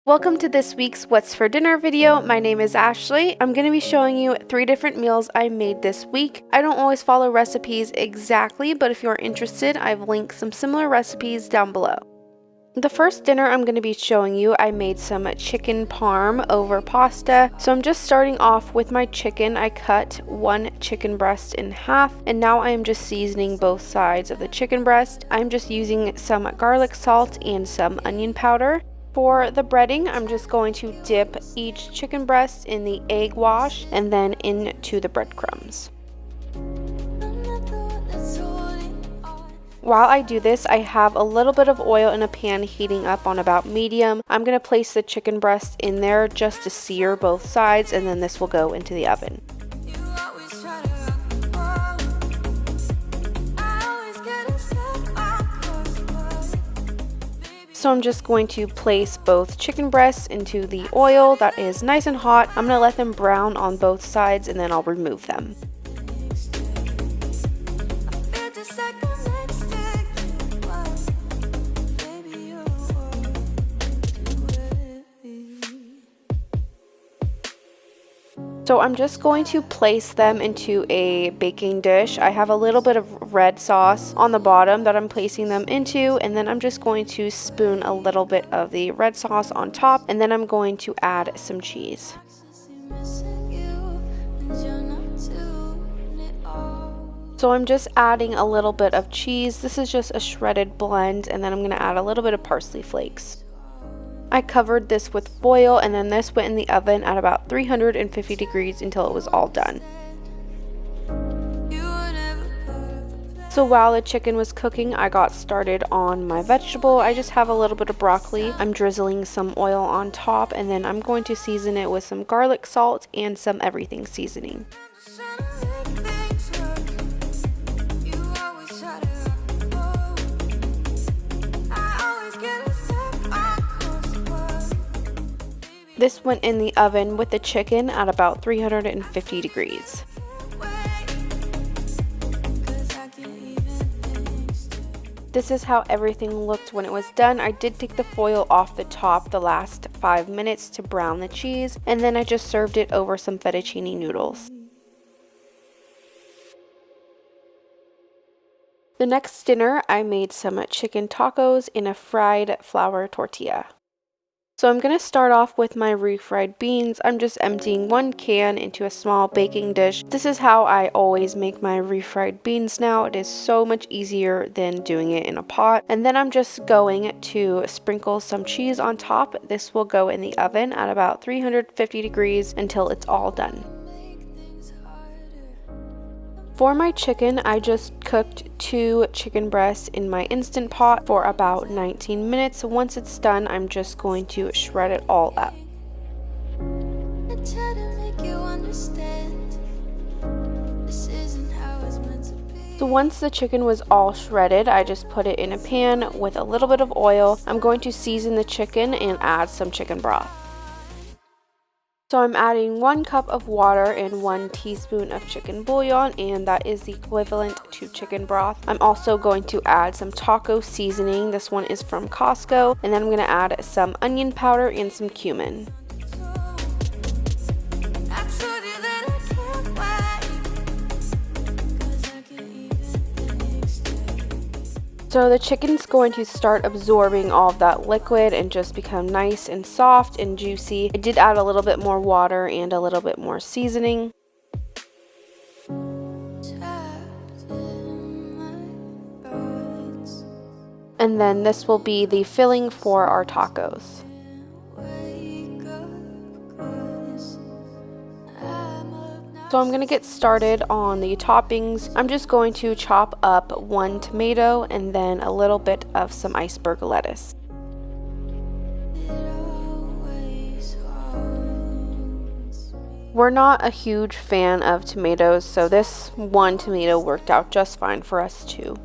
Welcome to this week's What's for Dinner video. My name is Ashley. I'm going to be showing you 3 different meals I made this week. I don't always follow recipes exactly, but if you're interested, I've linked some similar recipes down below. The first dinner I'm going to be showing you, I made some chicken parm over pasta. So I'm just starting off with my chicken. I cut one chicken breast in half, and now I am just seasoning both sides of the chicken breast. I'm just using some garlic salt and some onion powder. For the breading, I'm just going to dip each chicken breast in the egg wash and then into the breadcrumbs. While I do this, I have a little bit of oil in a pan heating up on about medium. I'm going to place the chicken breast in there just to sear both sides, and then this will go into the oven. So I'm just going to place both chicken breasts into the oil that is nice and hot. I'm going to let them brown on both sides and then I'll remove them. So I'm just going to place them into a baking dish. I have a little bit of red sauce on the bottom that I'm placing them into, and then I'm just going to spoon a little bit of the red sauce on top, and then I'm going to add some cheese. So I'm just adding a little bit of cheese. This is just a shredded blend, and then I'm going to add a little bit of parsley flakes. I covered this with foil, and then this went in the oven at about 350 degrees until it was all done. So while the chicken was cooking, I got started on my vegetable. I just have a little bit of broccoli. I'm drizzling some oil on top, and then I'm going to season it with some garlic salt and some everything seasoning. This went in the oven with the chicken at about 350 degrees. This is how everything looked when it was done. I did take the foil off the top the last 5 minutes to brown the cheese, and then I just served it over some fettuccine noodles. The next dinner, I made some chicken tacos in a fried flour tortilla. So I'm going to start off with my refried beans. I'm just emptying one can into a small baking dish. This is how I always make my refried beans now. It is so much easier than doing it in a pot. And then I'm just going to sprinkle some cheese on top. This will go in the oven at about 350 degrees until it's all done. For my chicken, I just cooked 2 chicken breasts in my Instant Pot for about 19 minutes. Once it's done, I'm just going to shred it all up. So once the chicken was all shredded, I just put it in a pan with a little bit of oil. I'm going to season the chicken and add some chicken broth. So I'm adding 1 cup of water and 1 teaspoon of chicken bouillon, and that is the equivalent to chicken broth. I'm also going to add some taco seasoning. This one is from Costco, and then I'm going to add some onion powder and some cumin. So the chicken's going to start absorbing all of that liquid and just become nice and soft and juicy. I did add a little bit more water and a little bit more seasoning. And then this will be the filling for our tacos. So I'm going to get started on the toppings. I'm just going to chop up 1 tomato and then a little bit of some iceberg lettuce. We're not a huge fan of tomatoes, so this 1 tomato worked out just fine for us too.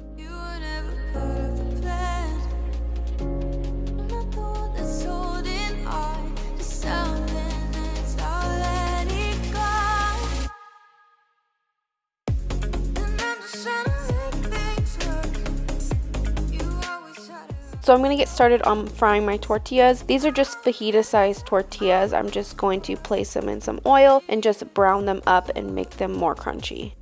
So I'm going to get started on frying my tortillas. These are just fajita sized tortillas. I'm just going to place them in some oil and just brown them up and make them more crunchy.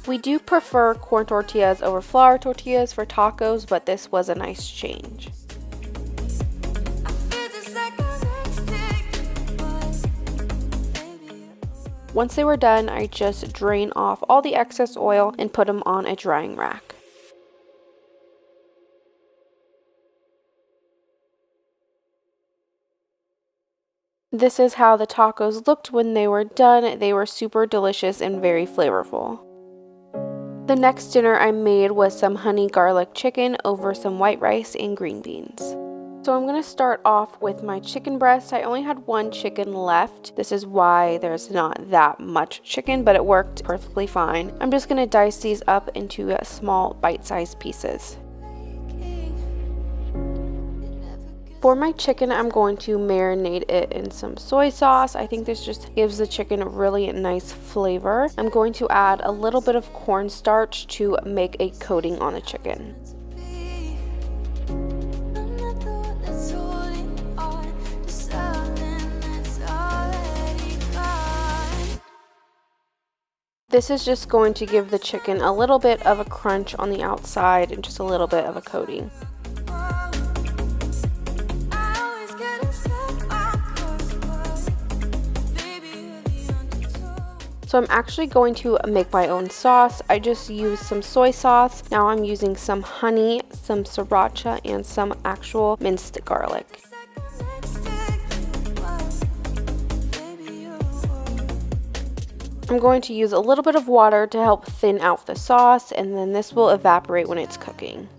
We do prefer corn tortillas over flour tortillas for tacos, but this was a nice change. Once they were done, I just drain off all the excess oil and put them on a drying rack. This is how the tacos looked when they were done. They were super delicious and very flavorful. The next dinner I made was some honey garlic chicken over some white rice and green beans. So I'm going to start off with my chicken breast. I only had one chicken left. This is why there's not that much chicken, but it worked perfectly fine. I'm just going to dice these up into small bite-sized pieces. For my chicken, I'm going to marinate it in some soy sauce. I think this just gives the chicken a really nice flavor. I'm going to add a little bit of cornstarch to make a coating on the chicken. This is just going to give the chicken a little bit of a crunch on the outside and just a little bit of a coating. So I'm actually going to make my own sauce. I just used some soy sauce. Now I'm using some honey, some sriracha, and some actual minced garlic. I'm going to use a little bit of water to help thin out the sauce, and then this will evaporate when it's cooking.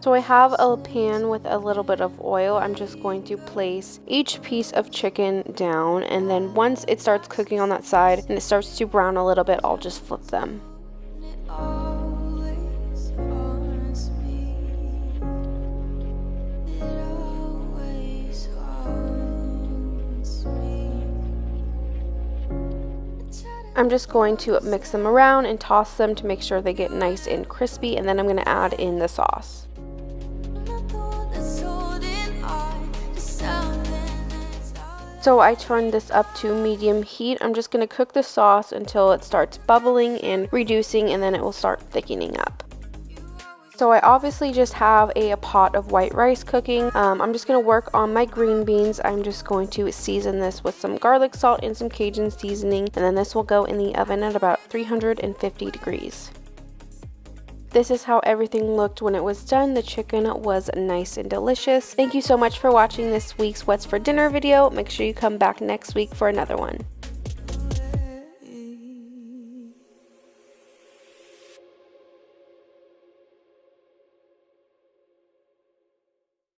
So I have a pan with a little bit of oil. I'm just going to place each piece of chicken down, and then once it starts cooking on that side and it starts to brown a little bit, I'll just flip them. I'm just going to mix them around and toss them to make sure they get nice and crispy, and then I'm going to add in the sauce. So I turned this up to medium heat. I'm just going to cook the sauce until it starts bubbling and reducing, and then it will start thickening up. So I obviously just have a pot of white rice cooking. I'm just going to work on my green beans. I'm just going to season this with some garlic salt and some Cajun seasoning, and then this will go in the oven at about 350 degrees. This is how everything looked when it was done. The chicken was nice and delicious. Thank you so much for watching this week's What's for Dinner video. Make sure you come back next week for another one.